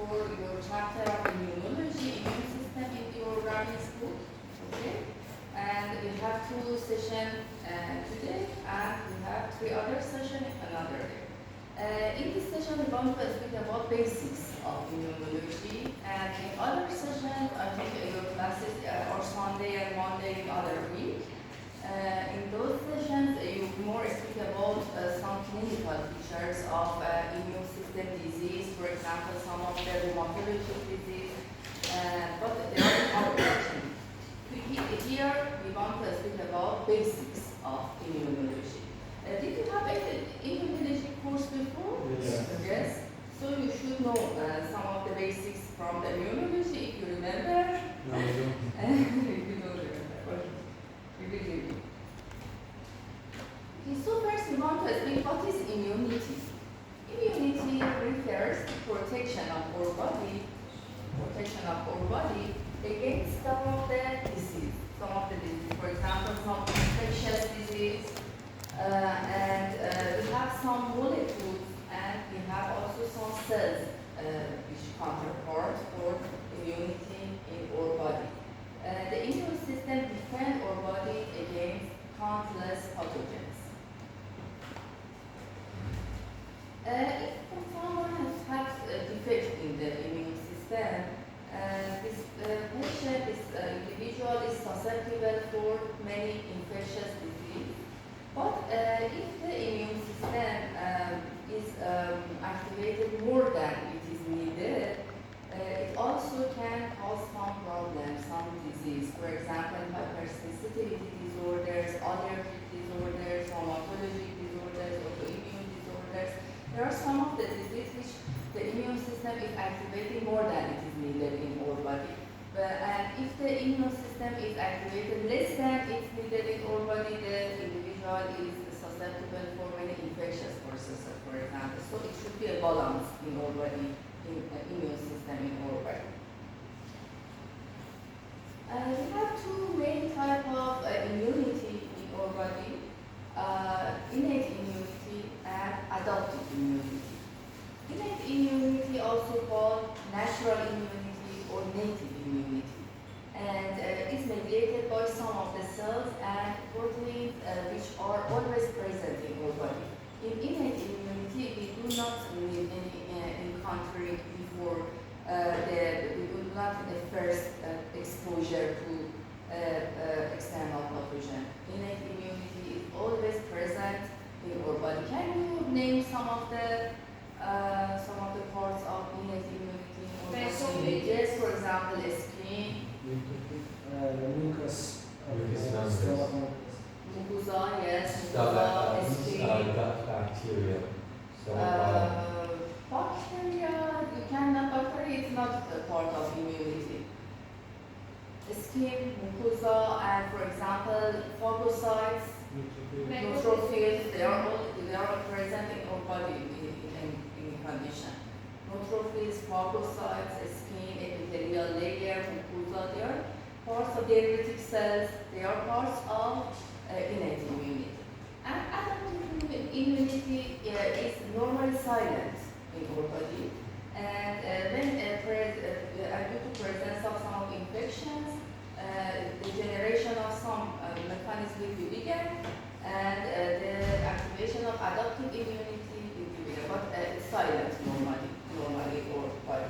for your chapter of immunology, immune system in your graduate school. Okay? And we have 2 sessions today, and we have 3 other sessions another day. In this session, we're going to speak about basics of immunology, and in other sessions, I think your classes are Sunday and Monday in other week. In those sessions, you more speak about some clinical features of immune system disease, for example, some of the rheumatologic disease, but there are other things. Here, we want to speak about basics of immunology. Did you have an immunology course before? Yes. Yes. So you should know some of the basics from the immunology, if you remember. No, I don't. You don't remember. Okay. We will give you. Okay, so first we want to speak what is immunity. Immunity refers to protection of our body against some of the disease. For example, some infectious disease, and we have some molecules, and we have also some cells which counterpart for immunity in our body. The immune system defends our body against countless pathogens. If someone has had a defect in the immune system, this individual is susceptible for many infectious diseases. But if the immune system is activated more than it is needed, it also can cause some problems, some disease. For example, hypersensitivity disorders, allergic disorders, rheumatologic disorders, autoimmune disorders. There are some of the diseases which the immune system is activating more than it is needed in our body. And if the immune system is activated less than it's needed in our body, the individual is susceptible for many infectious processes, for example. So it should be a balance in our body, in the immune system in our body. We have 2 main types of immunity in our body, innate immunity and adaptive immunity. Innate immunity, also called natural immunity or native immunity, and is mediated by some of the cells and proteins which are always present in our body. In innate immunity, we do not need any encountering before we do not the first exposure to external pathogen. Innate immunity is always present in our body. Can you name some of the parts of innate immunity in our body? Yes, for example, skin, mucus, mucosa, yes, mucosa, skin. Gut bacteria. Bacteria, bacteria is not a part of immunity. Skin, mucosa, and for example, phagocytes, neutrophils, they are all present in our body in condition. Neutrophils, phagocytes, skin, epithelial layer, mucosa, they are parts of dendritic cells, they are parts of innate immunity. And adaptive immunity is normally silent in our body, and when due to presence of some infections, the generation of some mechanism will begin, and the activation of adaptive immunity will begin, but it's silent normally or quite.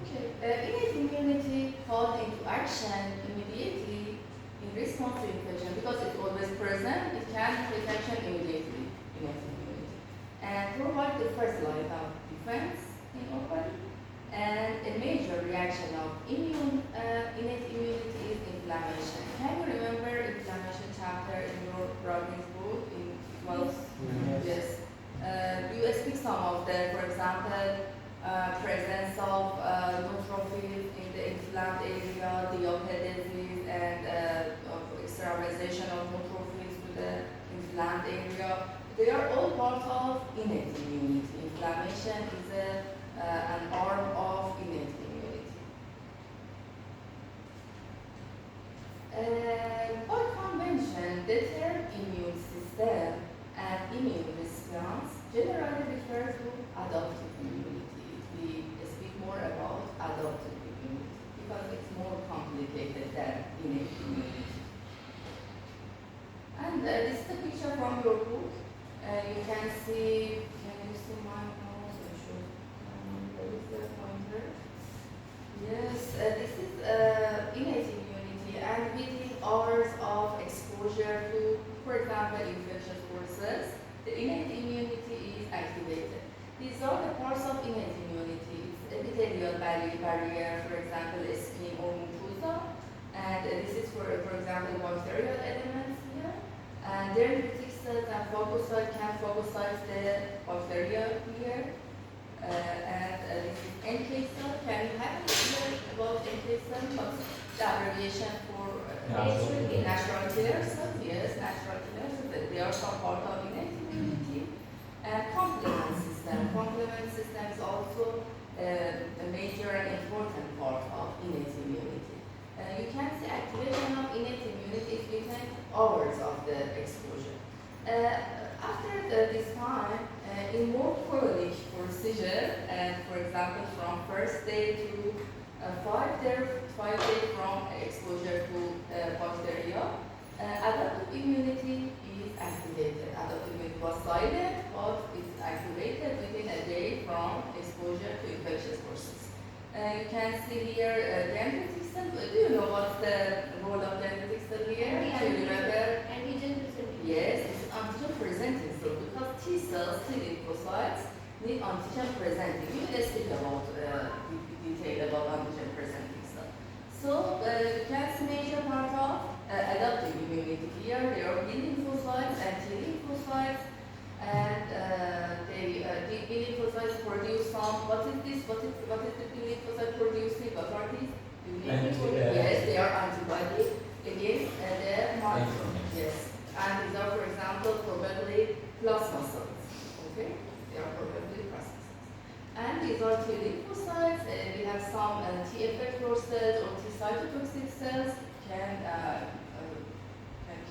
Okay, innate immunity called into action immediately in response to infection because it's always present. It can take action immediately. Innate immunity and provide the first line of defense in our body. And a major reaction of innate immunity is inflammation. Can you remember inflammation chapter in your graduate book in 12th? Yes. You speak some of them, for example, presence of neutrophils in the inflamed area, diapedesis, and extravasation of neutrophils to the inflamed area. They are all part of innate immunity. Inflammation is an arm of innate immunity. By convention, the term immune system and immune response generally refer to adaptive epithelial barrier, for example, skin or mucosa. And this is for example, bacterial elements here. And dendritic cells and phagocytes can phagocyte the bacteria here. This is NK cell. Can you have an idea about NK cell? What's the abbreviation for natural killer cells? Yes, natural killer cells. They are some part of innate immunity. And complement system. Complement system is also a major and important part of innate immunity. You can see activation of innate immunity is within hours of the exposure. After this time, in more chronic procedure, and for example, from first day to 5 days from exposure to bacteria, adaptive immunity is activated. Adaptive immunity was silent, but it's activated within a day from exposure to infectious process. You can see here dendritic cell. Do you know what's the role of dendritic cell here? Do you remember? Antigen presenting. Yes, it's antigen presenting cell because T cells, T lymphocytes need antigen presenting. We will speak about detail about antigen presenting cell. So you can see major part of adaptive immunity here. There are B lymphocytes and T lymphocytes. And the B lymphocytes produce some. What is this? What is the B lymphocyte producing? What are these? Yes, they are antibody against the marker. Yes, and these are, for example, probably plasma cells. Okay, they are probably plasma cells. And these are T lymphocytes. We have some T effector cells or T cytotoxic cells can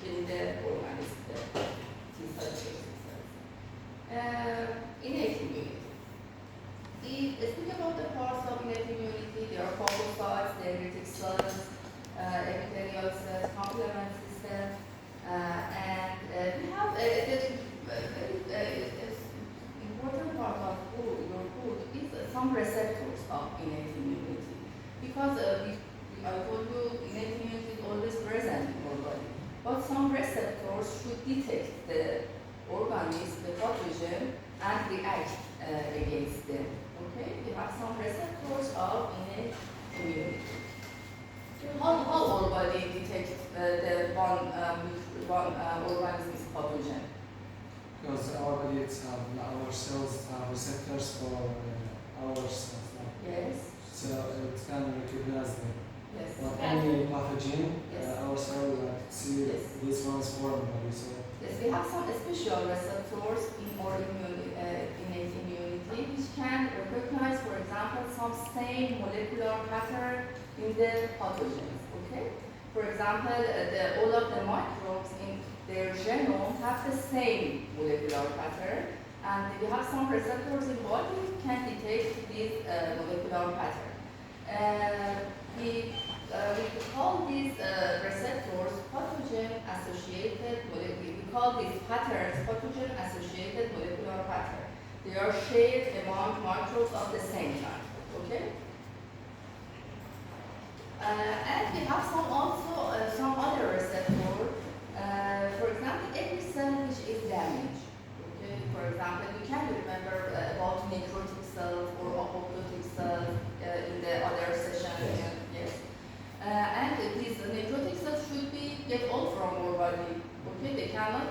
kill the organism, the T cytotoxic. Innate immunity. Speaking about the parts of innate immunity, there are phagocytes, dendritic cells, epithelial cells, complement system, and we have a very important part of your food is some receptors of innate immunity. Because I told you innate immunity is always present in your body, but some receptors should detect the organism, the pathogen, and react against them. Okay, we have some receptors of innate immunity. How our body detects the one organism is pathogen? Because our body itself, our cells have receptors for our cells. Yes. So it can recognize them. Yes. But any pathogen, Yes. our cell see Yes. this one is foreign body. So Yes, we have some special receptors in our innate immunity which can recognize, for example, some same molecular pattern in the pathogens. Okay? For example, all of the microbes in their genome have the same molecular pattern, and we have some receptors in body can detect this molecular pattern. We call these receptors pathogen-associated molecular. We call these patterns pathogen-associated molecular pattern. They are shared among microbes of the same type. Okay. And we have some other receptor. For example, every cell which is damaged. Okay. For example, you can remember about necrotic cells or apoptotic cells in the other session. Yes. And these necrotic cells should be get out from our body. Okay, they cannot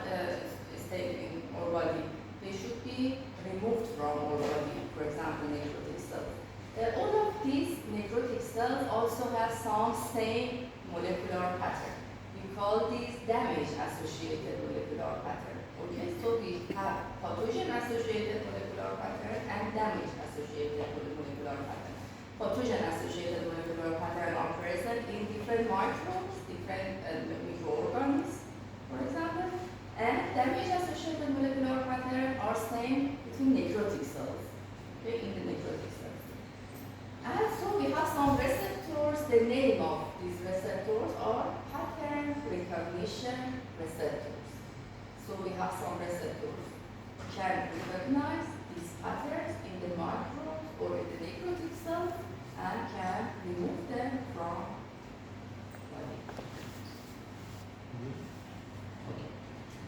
stay in our body. They should be removed from our body. For example, necrotic cells. All of these necrotic cells also have some same molecular pattern. We call these damage-associated molecular pattern. Okay, so we have pathogen-associated molecular pattern and damage-associated molecular pattern. Pathogen-associated molecular pattern are present in different microbes, different microorganisms, for example, and damage-associated molecular pattern are same between necrotic cells, okay, in the necrotic cells. And so we have some receptors. The name of these receptors are pattern recognition receptors. So we have some receptors can recognize these patterns in the microbes or in the necrotic cells and can remove them from body. Okay.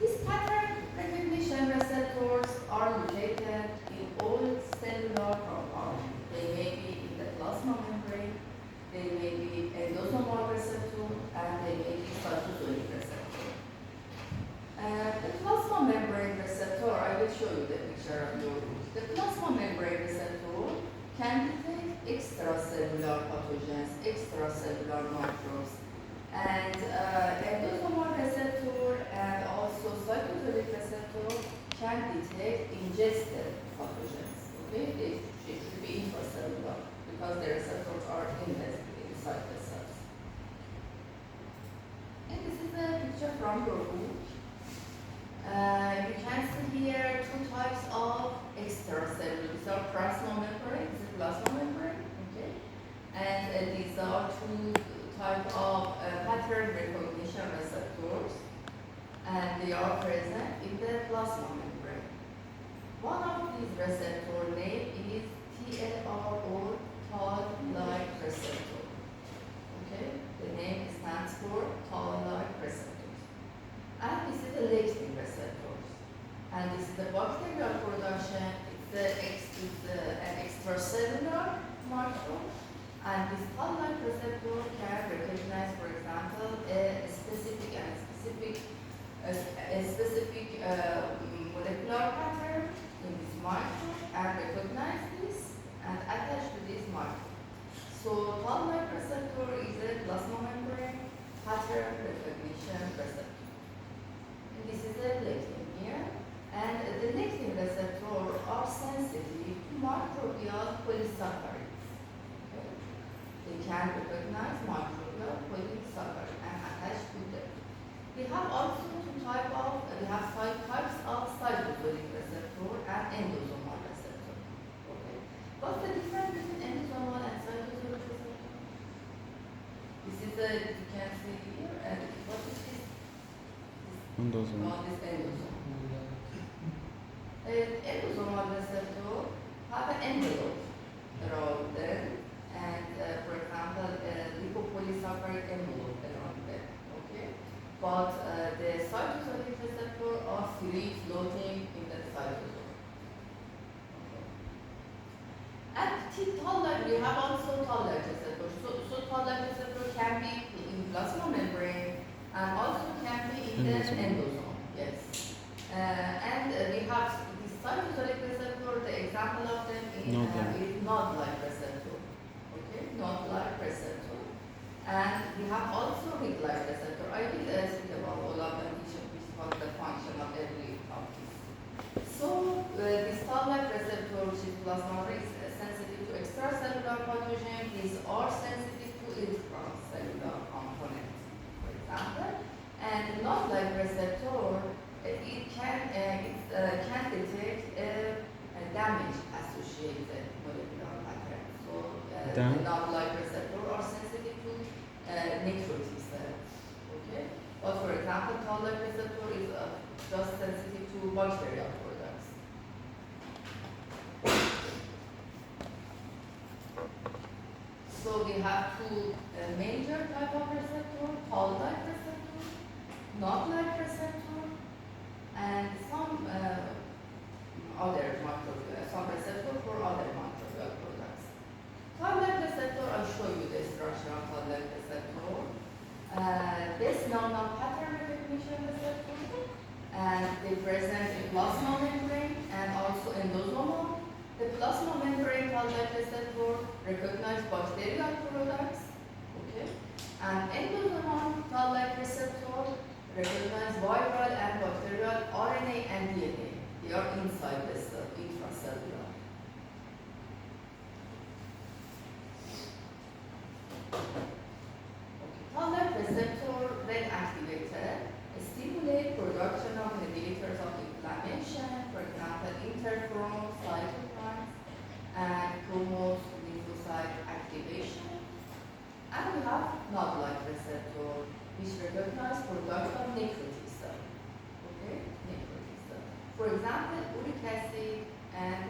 These pattern recognition receptors are located in all cellular compartments. They may be in the extracellular microbes. And endosomal receptor and also cytosolic receptor can detect ingested pathogens. Okay, they should be intracellular because the receptors are inside the cells. And this is a picture from your book. You can see here two types of extracellular. These are plasma membrane, this is plasma membrane, okay? And these are two type of pattern recognition receptors, and they are present in the plasma membrane. One of these receptor name is TLR or Toll-like receptor. Okay, the name stands for Toll-like receptors. And this is the lectin receptors. And this is the bacterial production. It's an extracellular microbe. And this Toll-like receptor can recognize, for example, a specific molecular pattern in this microbe and recognize this and attach to this microbe. So Toll-like receptor is a plasma membrane pattern recognition receptor. And this is a lectin here. And the lectin receptor are sensitive to microbial polysaccharides. Okay? They can recognize microbial polysaccharides and attach to them. We have also five types of cytosolic receptor and endosomal receptor. Okay. What's the difference between endosomal and cytosolic receptor? This is you can see here, and what is this? Endosomal. What is endosomal? Endosomal receptor have an envelope around them, and for example, lipopolysaccharide envelope around them. Okay. But the cytosolic receptor are free floating in the cytosol. Okay. At Toll-like, we have also Toll-like receptor. So Toll-like receptor can be in plasma membrane and also can be in the endosome. Yes. And we have the cytosolic receptor. The example of them is node-like receptor. Okay, node-like receptor. And we have also ring-like receptor. I will speak about all of them, which is what the function of every of these. So this Toll-like receptor, which is plasma, is sensitive to extracellular pathogen. These are sensitive to intracellular components, for example. And the node-like receptor, it can detect a damage associated molecular pattern. So the node-like receptor are sensitive to necrotic cells. Okay, but for example, Toll-like receptor is just sensitive to bacterial products. So we have two major type of receptor: Toll-like receptor, node-like receptor, and some some receptor for other microbial products. Toll-like receptor, I'll show you the structure of Toll-like receptor. This non-pattern recognition receptor, and they present in plasma membrane and also endosomal. The plasma membrane Toll-like receptor recognize bacterial products, okay, and endosomal Toll-like receptor recognize viral and bacterial RNA and DNA. They are inside the cell, intracellular. Toll-like receptor, when activated, stimulate production of mediators of inflammation, for example, interferon, cytokines, and promotes lymphocyte activation. And we have node-like receptor, which recognize production of necrotic cell. Okay, necrotic cell. For example, uric acid and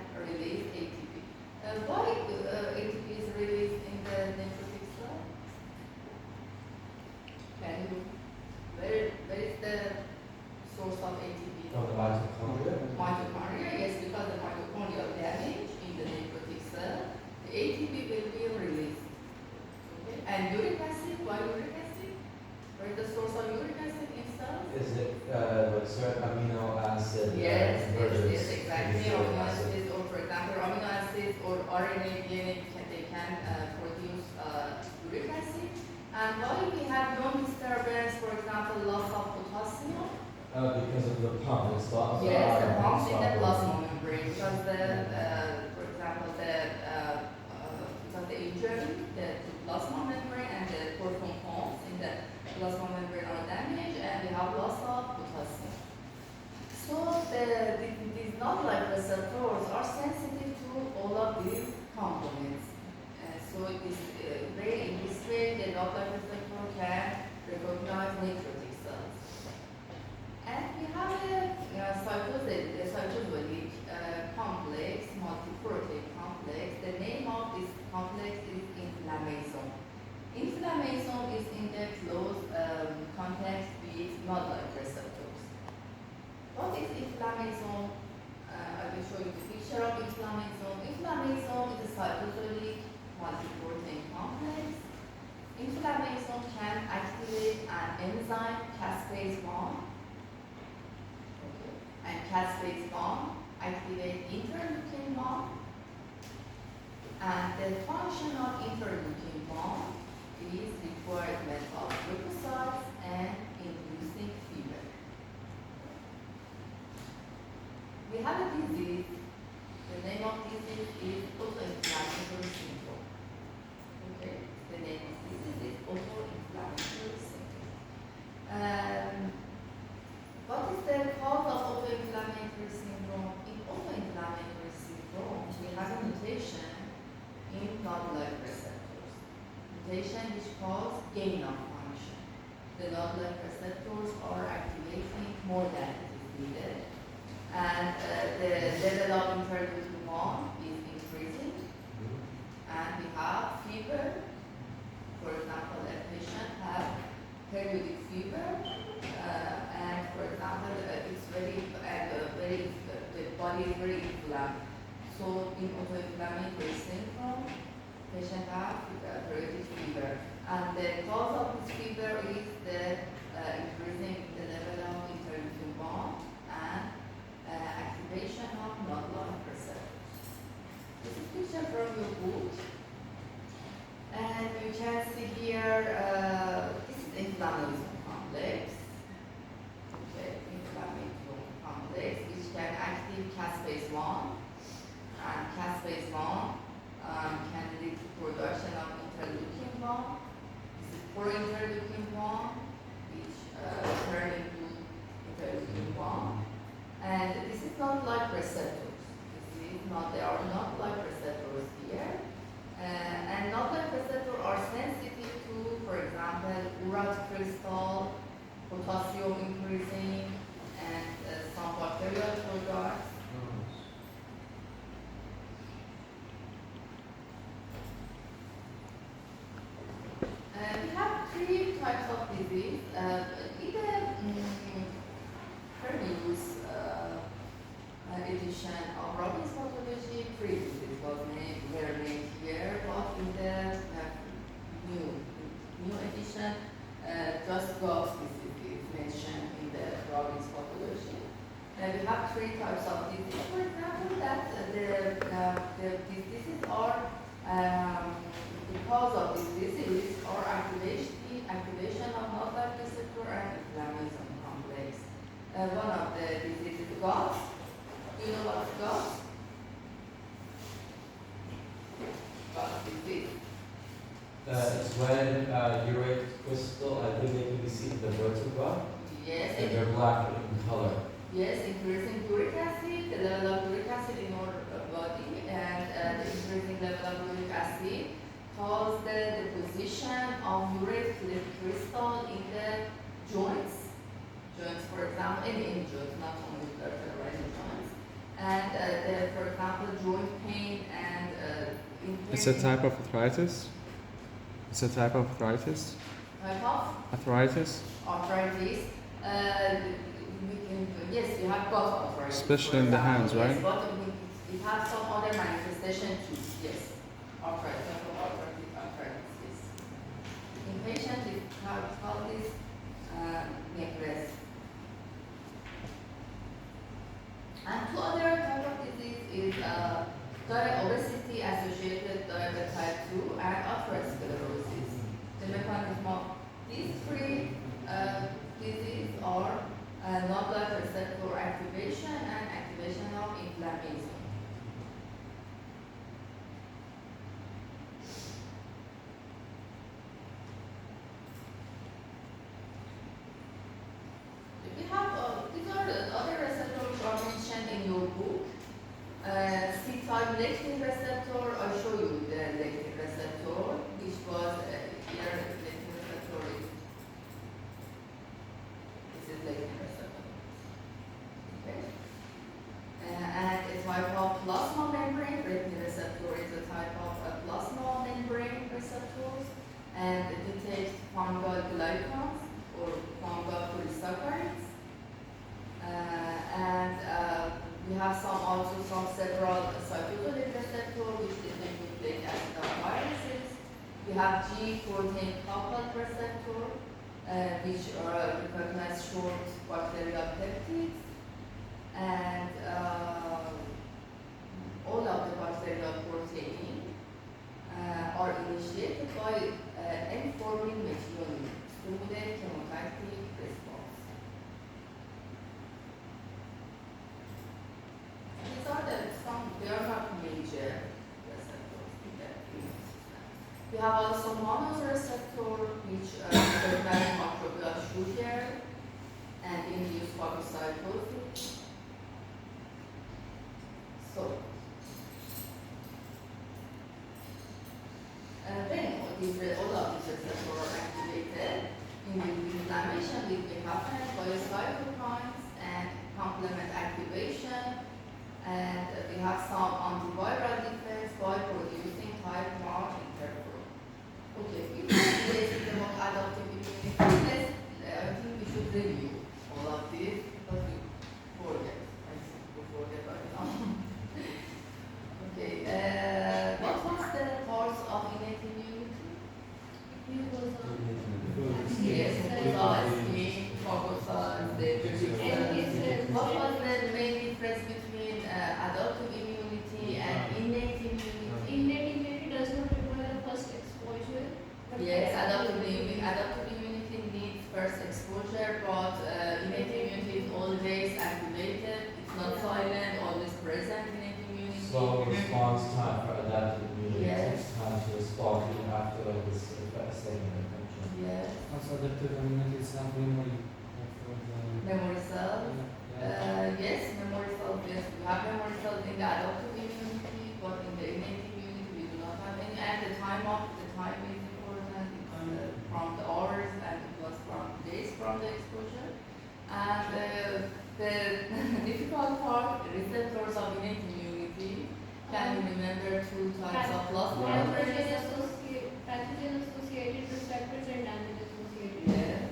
RNA, DNA, they can produce uric acid. And why we have no disturbance, for example, loss of potassium? Because of the pump, it's the Yes, the pumps in the stop- plasma membrane, because for example, because the injury, the plasma membrane and the proton pumps in the plasma membrane are damaged, and we have loss of potassium. So these not-like receptors are sensitive to all of these components. So it is in this way, the not-like receptor can recognize necrotic cells. And we have a cytosolic complex, multiprotein complex. The name of this complex is inflammasome. Inflammasome is in the close contact with not-like receptors. What is inflammasome? I will show you the picture of inflammasome. Inflammasome is a cytosolic multiprotein complex. Inflammasome can activate an enzyme caspase-1. And caspase-1 activate interleukin-1, and the function of interleukin-1 is requirement of leukocytes and inducing fever. We have a disease. The name of disease is autoinflammatory syndrome. Okay, the name of disease is autoinflammatory syndrome. What is the cause of autoinflammatory syndrome? In autoinflammatory syndrome, we have a mutation in not-like receptors. Mutation which cause gain of function. The not-like receptors are activating more than it is needed. And the level of interleukin-1 is increasing. And we have fever. For example, a patient has periodic fever. And for example, it's the body is very inflamed. So in autoinflammatory syndrome, patient have periodic fever, and the cause of this fever is the increasing the level of interleukin-1 and activation of not-like receptors. This is a picture from your book, and you can see here this is inflammation complex. Which can activate caspase-1, and caspase-1 can lead to production of interleukin-1. This is pro-interleukin-1, which turn into interleukin-1, and this is not like receptors. They are not like receptors here, and not like receptors are sensitive to, for example, urate crystal, potassium increasing, and some bacterial products. We have three types of disease. In the previous edition of Robbins Pathology, three diseases were named here, but in the new edition, just God's disease is mentioned in the Robbins Pathology. We have three types of disease. For example, that the diseases are because of this disease or activation of not-like receptor and inflammation complex. One of the diseases is GOTS. Do you know what's GOTS? GOTS disease. It's when urate crystal, I think they can be seen in the vertebra. Yes. And they're black in color. Yes, increasing uric acid, the level of uric acid in our body, and the increasing level of uric acid cause the deposition of urate crystal in the joints. Joints, for example, any joint, not only vertebral joints. And for example, joint pain and It's a type of arthritis. It's a type of arthritis. Type of Arthritis. arthritis. Yes, you have got arthritis. Especially in the hands, yes, right? But we have some other manifestation too. Yes, arthritis, yes. In patients with this neck rest. And two other type of disease is obesity associated diabetes type 2 and atherosclerosis. The mechanism of these three diseases are non-blood receptor activation and activation of inflammation. We have, these are the other receptors which are mentioned in your book. C-type lectin receptor, I'll show you the lectin receptor, which was here, lectin receptor is, this is lectin receptor. Okay. And a type of plasma membrane, lectin receptor is a type of plasma membrane receptors, and it detects fungal glycans or fungal polysaccharides. We have some several cytosolic receptors which detect nucleic acid of viruses. We have G protein coupled receptor which recognize short bacterial peptides, and all of the bacterial protein are initiated by N-forming methionine, stimulate chemotactic response. These are they are not major receptors in the immune system. We have also monoreceptor, which recognize microbial sugar and induce phagocytosis. So, then all of these receptors are activated. Inflammation will be happening by cytokines and complement activation. And we have some antiviral defense by producing type 1 interferon. Okay, before we get about adaptive immunity, I think we should review all of this, but we forget. I think we forget right now. Okay, what was the parts of innate immunity? Yes, skin, phagocytes, what was the main difference between adaptive immunity and innate immunity? Innate immunity does not require the first exposure. Yes, adaptive immunity needs first exposure, but innate immunity is always activated. It's not silent, always present innate immunity. Slow response time for adaptive immunity. Yes. Takes time to respond even after this second infection. Yes. Also, adaptive immunity is not memory for the. Memory cells. Yeah. Yes, memory cells. Yes, we have memory cells in the adaptive immunity, but in the innate immunity we do not have any. And the time is important. It's from the hours, and it was from days from the exposure. And the difficult part, receptors of innate immunity. Can you remember two types of plasma membrane? Pathogen-associated receptors and damage-associated. Yes.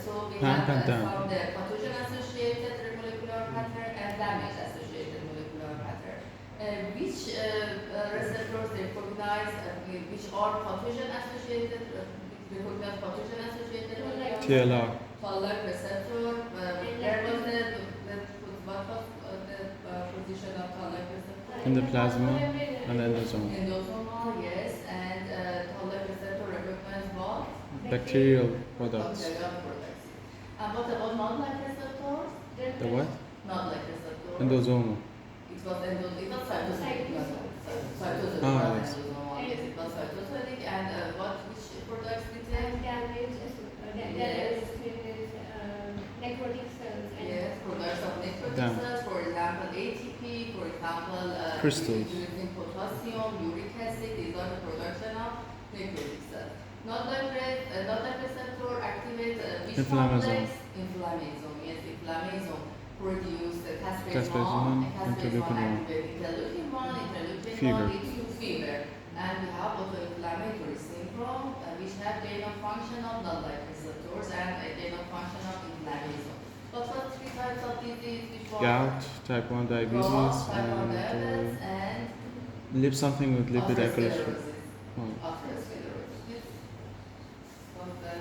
So we have from the pathogen-associated molecular pattern and damage-associated molecular pattern. Which receptors recognize, which are pathogen-associated, recognize pathogen-associated molecular TLR. Toll-like receptor. Where was what was the position of toll-like receptor? In the plasma and endosome. Endosomal, yes, and toll-like receptor recognize what? Bacterial products. Bacterial products. And what about not-like receptors? The what? Not-like receptors. Endosomal. It was cytosolic. Cytosolic. Ah, yes. Endosomal, yes, it was cytosolic. And which products did There is necrotic cells. Yes, products of necrotic Damn. cells, for example, ATP, for example, Crystals. using potassium, uric acid, these are the production of necrotic cells. Not-like receptor activate which Inflammasome. complex? Inflammasome, yes, inflammasome produce Caspase caspase 1, 1, interleukin 1. activate interleukin 1, interleukin Fever. 1 leads to fever. And we have autoinflammatory syndrome, which have gain of function of non-like receptors and a gain of function of inflammasome. What were three types of disease? Which were Gout, type 1 diabetes, gout, type 1 diabetes, and and something with lipid cholesterol. atherosclerosis. Oh. Atherosclerosis. This was the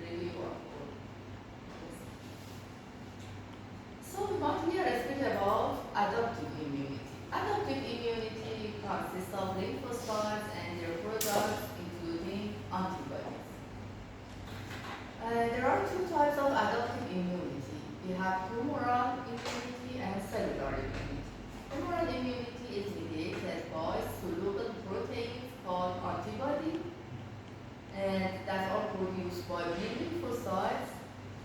review of all. So we want to hear a bit about adaptive immunity. Adaptive immunity consists of lymphocytes and their products, including antibodies. There are two types of adaptive immunity. We have humoral immunity and cellular immunity. Humoral immunity is mediated by soluble proteins called antibody, and that are produced by B lymphocytes.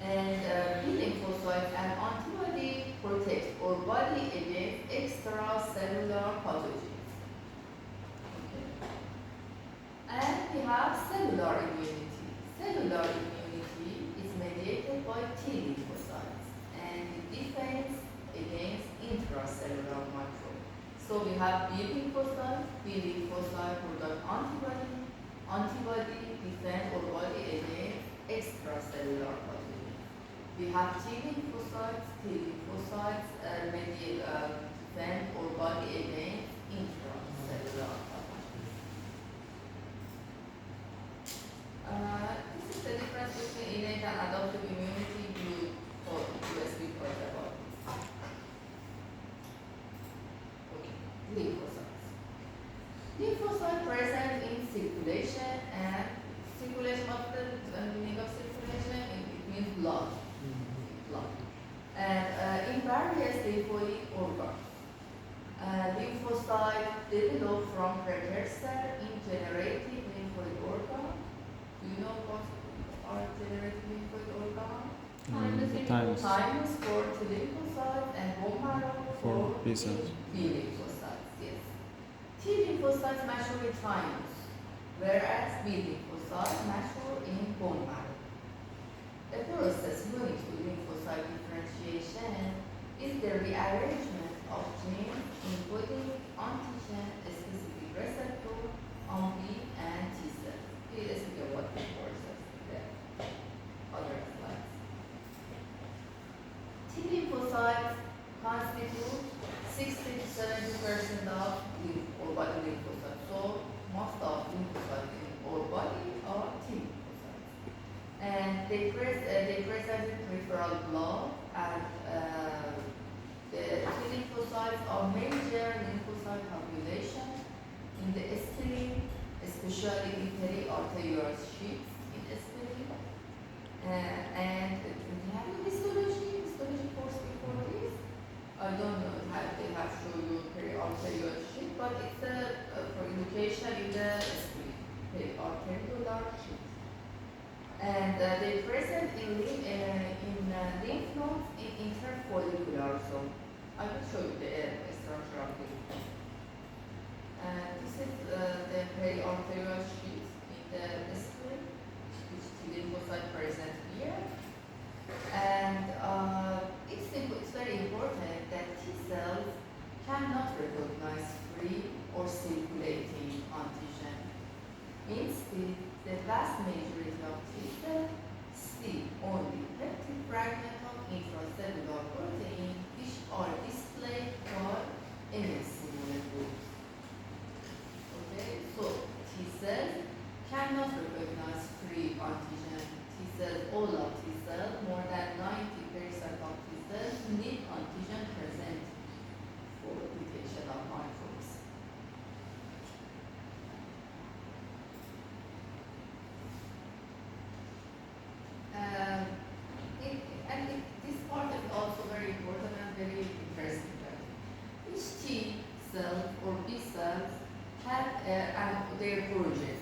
And B lymphocytes and antibody protect our body against extracellular pathogens. Okay. And we have cellular immunity. Cellular immunity is mediated by T lymphocytes and it defends against intracellular microbes. So we have B lymphocyte product antibody. Antibody defend our body against extracellular pathogens. We have T lymphocytes defend our body against intracellular pathogens. This is the difference between innate and adaptive immunity. You speak about this. Okay, lymphocytes. Lymphocytes present in circulation and circulation of the meaning of circulation, it means blood. And in various lymphoid organs. Lymphocytes develop from precursor in generative lymphoid organ. Do you know what are generative lymphoid organ? The times Thymus for T lymphocytes and bone marrow for B cells. B lymphocytes, yes. T lymphocytes mature in thymus, whereas B lymphocytes mature in bone marrow. The process linked to lymphocyte differentiation is the rearrangement of genes encoding antigen-specific receptor on B and T cells. This is what the process there. Other slides. T lymphocytes constitute 60 to 70% of our body lymphocytes. So most of lymphocytes in our body are T lymphocytes. And they present in peripheral blood, and the T lymphocytes are major lymphocyte population in the spleen, especially in periarterial sheaths in the spleen. And we have histology course before this. I don't know if they have shown you periarterial sheath, but it's for education in the spleen, periarterial sheath. And they present in lymph nodes in interfollicular zone. I will show you the structure of lymph node. This is the periarterial sheath in the spleen, which T lymphocyte present here. And it's very important that T cells cannot recognize free or circulating antigen. Instead, the vast majority of T cells see only peptide fragment of intracellular protein, which are displayed by MSC molecules. Okay, so T cells cannot recognize free antigen. T cells, all of T cells, more than 90% of T cells need antigen present for mutation of microbes. This part is also very important and very interesting. Each T cell or B cells have their progeny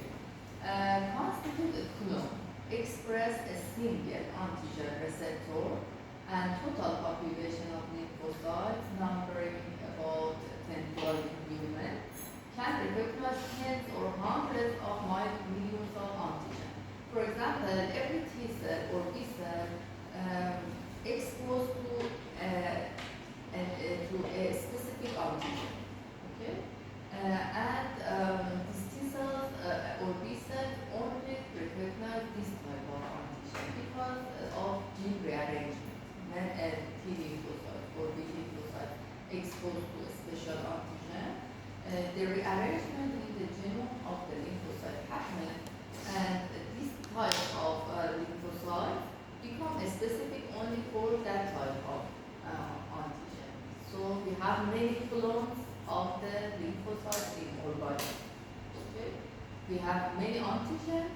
constitute a clone, express a single antigen receptor, and total population of lymphocytes numbering about 10-12 million can recognize tens or hundreds of millions of antigen. For example, every T cell or B cell exposed to a specific antigen. Okay? These T cells or B cells only recognize this type of antigen because of gene rearrangement. When a T lymphocyte or B lymphocyte exposed to a special antigen, the rearrangement in the genome of the lymphocyte happens, and this type of lymphocyte become specific only for that type of antigen. So we have many clones of the lymphocytes in our body. Okay? We have many antigens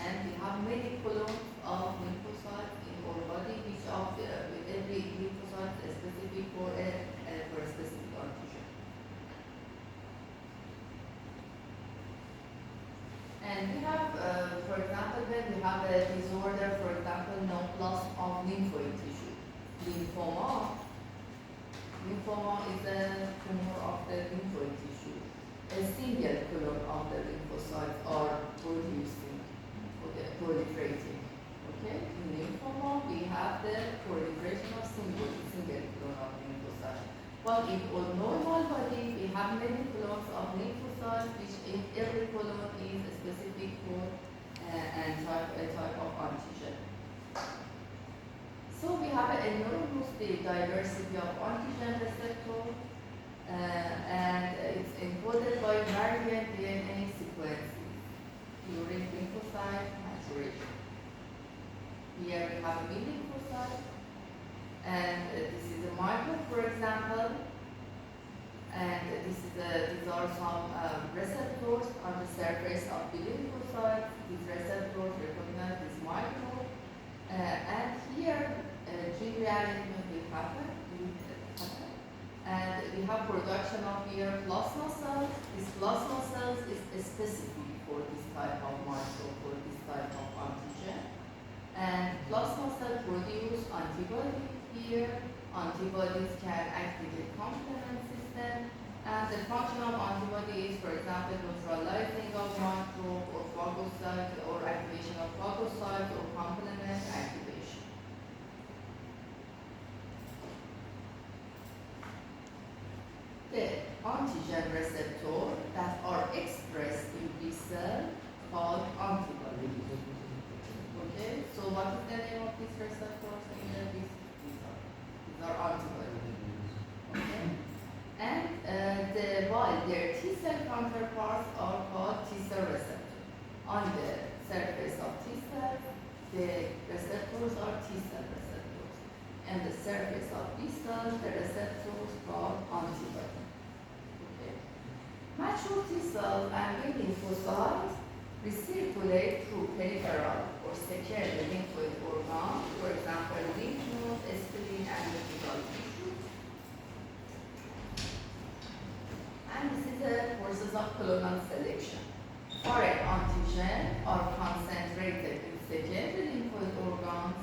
and we have many columns of lymphocytes in our body, which of with every lymphocyte is specific for a specific antigen. And we have, for example, when we have a disorder, for example, neoplasm of lymphoid tissue, lymphoma. Lymphoma is a tumor of the lymphoid tissue. A single column of the lymphocytes are producing, okay, proliferating. Okay, in lymphoma we have the proliferation of single column of lymphocytes. But in our normal body we have many columns of lymphocytes, which in every column is specific for a type of antigen. So we have an enormous diversity of antigen receptors, and it's encoded by variant DNA sequences during lymphocyte maturation. Here we have a B lymphocyte, and this is a microbe, for example, and these are some receptors on the surface of the lymphocyte. These receptors recognize this microbe, and here gene rearrangement will happen, and we have production of here plasma cells. This plasma cells is specific for this type of microbe, for this type of antigen. And plasma cells produce antibodies here. Antibodies can activate complement system. And the function of antibody is, for example, neutralizing of microbe or phagocyte, or activation of phagocyte or complement activation. The antigen receptor that are expressed in B cell called antibodies. Okay, so what is the name of these receptors in the these are antibodies. Okay, and while their T cell counterparts are called T cell receptors. On the surface of T cells, the receptors are T cell receptors, and the surface of B cells, the receptors called antibodies. Okay, mature T cells and B lymphocytes recirculate through peripheral or secondary lymphoid organs, for example, lymph nodes, spleen, and vertebral tissue. And this is a process of clonal selection. Foreign antigen are concentrated in secondary lymphoid organs,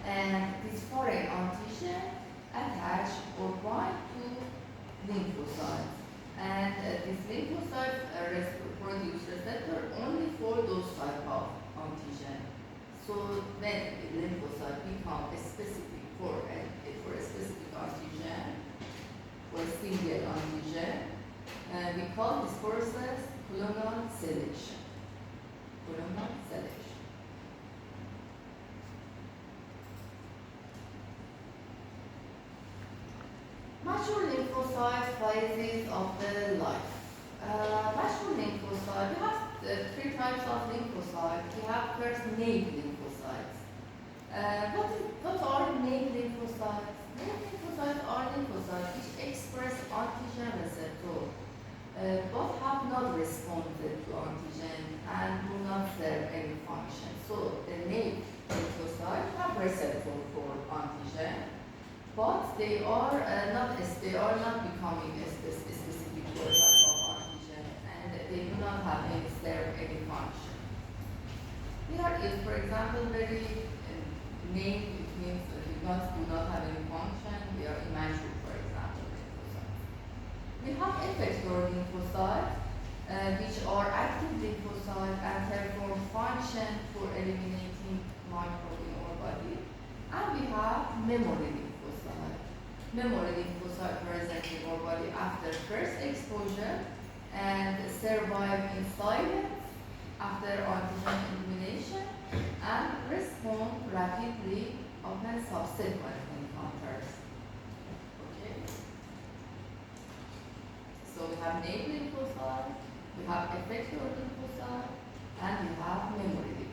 and this foreign antigen attach or bind to lymphocytes. And these lymphocytes produce receptor only for those type of antigen. So when the lymphocyte become specific for a specific antigen or a single antigen, we call this process clonal selection. Clonal selection. Mature lymphocyte phases of the life. Mature lymphocyte, we have three types of lymphocytes. We have first naive lymphocytes. What are naive lymphocytes? Naive lymphocytes are lymphocytes which express antigen receptor, but have not responded to antigen and do not serve any function. So the naive lymphocytes have receptor for antigen, but they are not becoming a specific for type of antigen, and they do not have any serve any function. They are, for example, very named, it means that they do not have any function. They are immature, for example, lymphocytes. We have effector lymphocytes, which are active lymphocytes and perform function for eliminating microbes in our body. And we have memory lymphocyte. Memory lymphocyte present in our body after first exposure and survive in silence after antigen elimination and respond rapidly upon subsequent encounters. Okay. So we have naive lymphocyte, we have effector lymphocyte, and we have memory lymphocyte.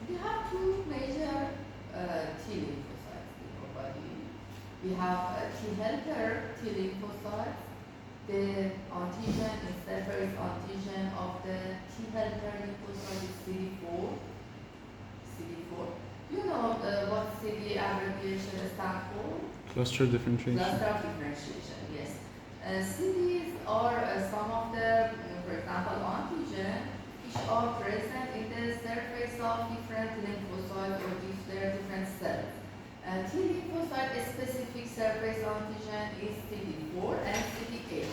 We have two major T lymphocytes in our body. We have T helper T lymphocytes. The antigen is separate antigen of the T helper lymphocyte is CD4. CD4. You know what CD abbreviation stands for? Cluster differentiation. Cluster differentiation, yes. CDs are some of the, for example, antigen which are present in the surface of different lymphocytes or their different cells. T lymphocyte specific surface antigen is CD4 and CD8.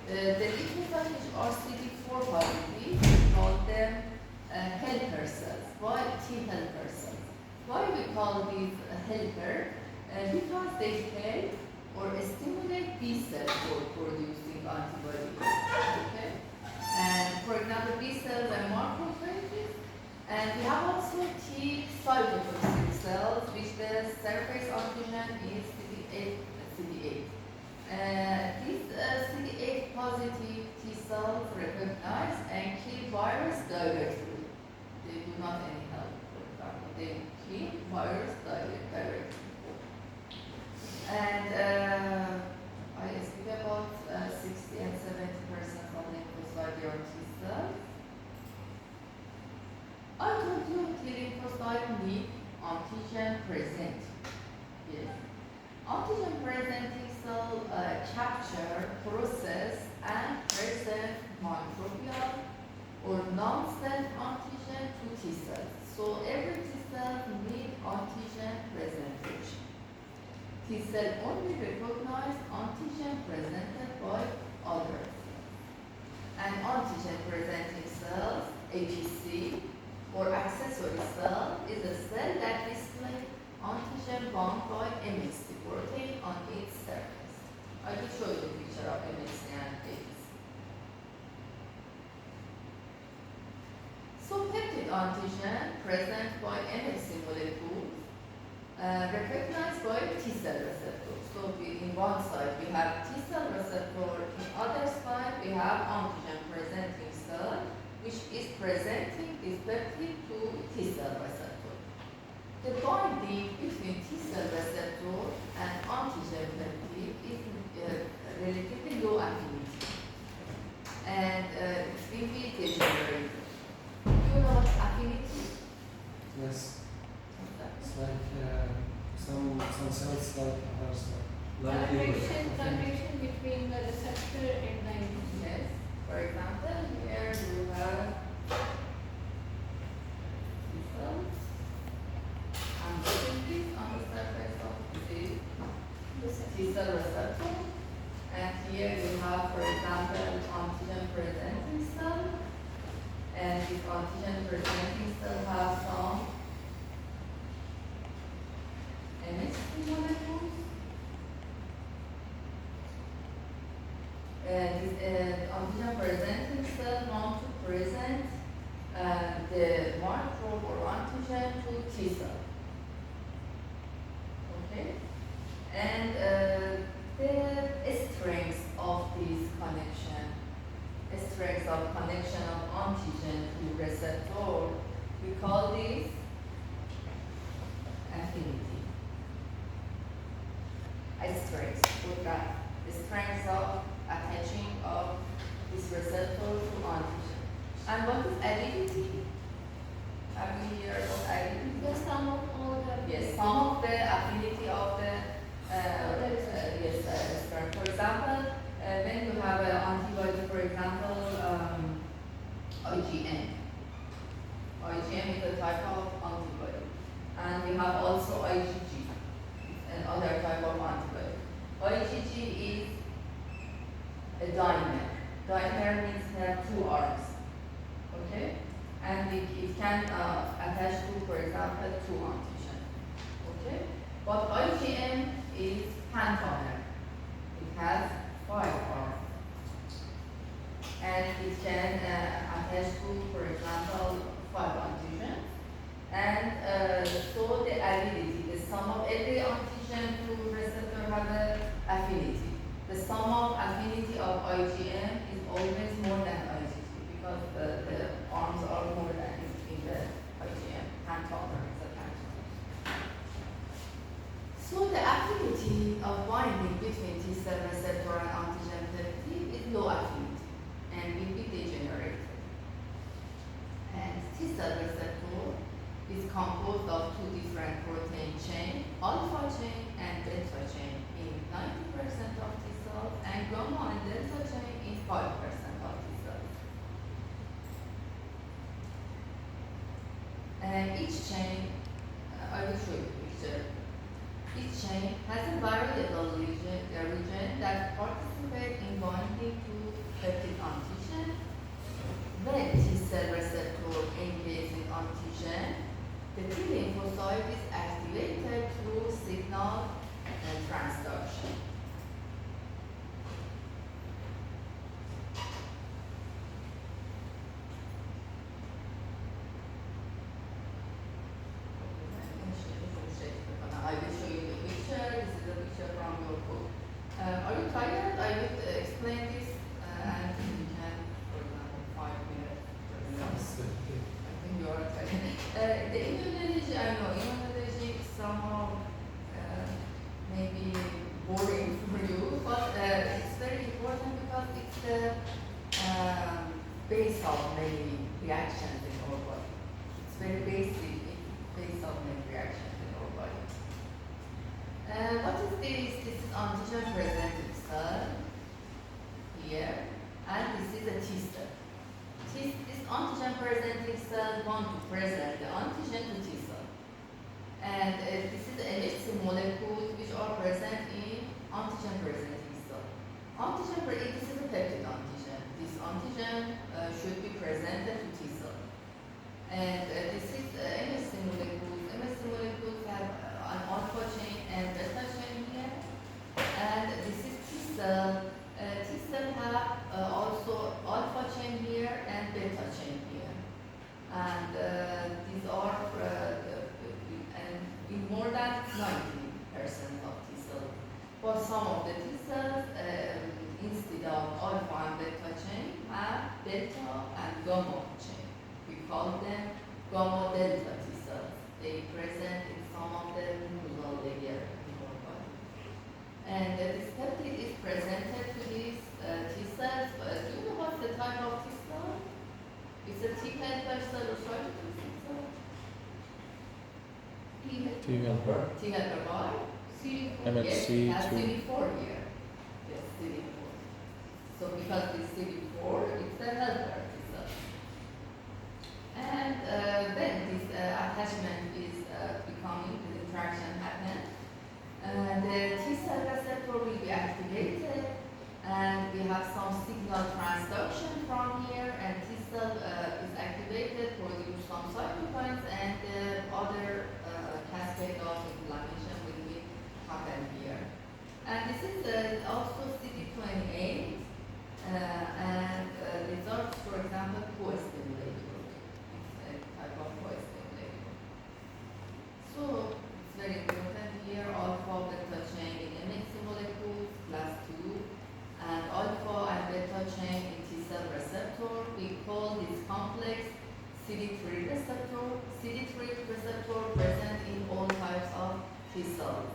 The lymphocytes which are CD4 positive, we call them helper cells. Why T helper cells? Why we call these helper? Because they help or stimulate B cells for producing antibodies. Okay? And for example, B cells and macrophages. And we have also T cytotoxic cells, which the surface antigen is CD8. These CD8 positive T cells recognize and kill virus directly. They do not any help, for example. They kill virus directly. And I speak about 60 and 70% of lymphocyte are T cells. I told you T lymphocyte need antigen present. Yes. Antigen present T cell capture, process, and present microbial or non-self antigen to T cells. So every T cell need antigen presentation. T cell only recognize antigen presented by other cells. And antigen presenting cells, APC, or accessory cell is a cell that displays antigen bound by MHC protein on its surface. I will show you the picture of MHC and APC. So peptide antigen present by MHC molecules recognized by T cell receptor. So in one side we have T cell receptor, in other side we have antigen presenting cell, which is presenting this peptide to T cell receptor. The binding between T cell receptor and antigen peptide is relatively low affinity, and it will be degenerated. Do you know what affinity? Yes. It's like some cells like others. Like Connection between the receptor and the antigen. Yes. For example, here you have T cells. I'm putting this on the surface of the T cell receptor. And here you have, for example, antigen presenting cell. And this antigen presenting cell has some MHC molecules. This antigen presenting cell want to present the microbe or antigen to T cell. Okay? And the strength of this connection, strength of connection of antigen to receptor, we call this affinity. Strength, so that the strength of attaching of this receptor to antigen. And what is avidity? Have you heard of avidity? The sum of all the Yes, some of the affinity of the strength. For example, when you have an antibody, for example, IgM. IgM is a type of antibody, and we have also IgG, another type of antibody. IgG is a dimer. Dimer means it has two arms. Okay? And it can attach to, for example, two antigen. Okay? But IgM is pentamer. It has 5 arms. And it can attach to, for example, 5 antigen. And so the avidity, the sum of every antigen to receptor have an affinity. The sum of affinity of IgM is always more than IgG because the arms are more than in the IgM. composed of two different protein chain, alpha chain and beta chain in 90% of T cells, and gamma and delta chain in 5% of T cells. And each chain, I will show you a picture. Each chain has a variable region that participates in binding to peptide antigen. When T cell receptor engages antigen, the T lymphocyte is activated through signal transduction. I will show you the picture. This is a picture from your book. Are you tired? I will explain this and you can, for example, 5 minutes. I think you are tired. The immunology, I know, immunology somehow maybe boring for you, but it's very important because it's the base of many reactions in our body. It's very basic, base of many reactions in our body. What is this? This is antigen presenting cell here, and this is a T cell. This antigen presenting cell want to present the antigen to T cell. And this is the MHC molecules which are present in antigen presenting cell. This is a peptide antigen. This antigen should be presented to T cell. And this is MHC molecules. MHC molecules have an alpha chain and beta chain here. And this is T cell. T cell have also alpha chain here and beta chain here. And these are in more than 90% of T cells. But some of the T cells, instead of alpha and beta chain, have beta and gamma chain. We call them gamma delta T cells. They present in some of the mucosal layer in our body. And this peptide is presented to these T cells. Do you know what's the type of T cell? It's a T helper cell or cytokine cell? T helper. T helper Y? CD4. MHC Yes, it has two. CD4 here. Yes, CD4. So because it's CD4, it's a helper T cell. And then this attachment is becoming, the interaction happens. The T cell receptor will be activated, and we have some signal transduction from here, and T cell is activated, produce some cytokines, and other cascade of inflammation will be happen here. And this is also CD28, and these are, for example, co-stimulator. It's a type of co-stimulator. So it's very important here, alpha beta chain in MHC molecules, class 2, and alpha and beta chain in T cell receptor. We call this complex CD3 receptor. CD3 receptor present in all types of T cells.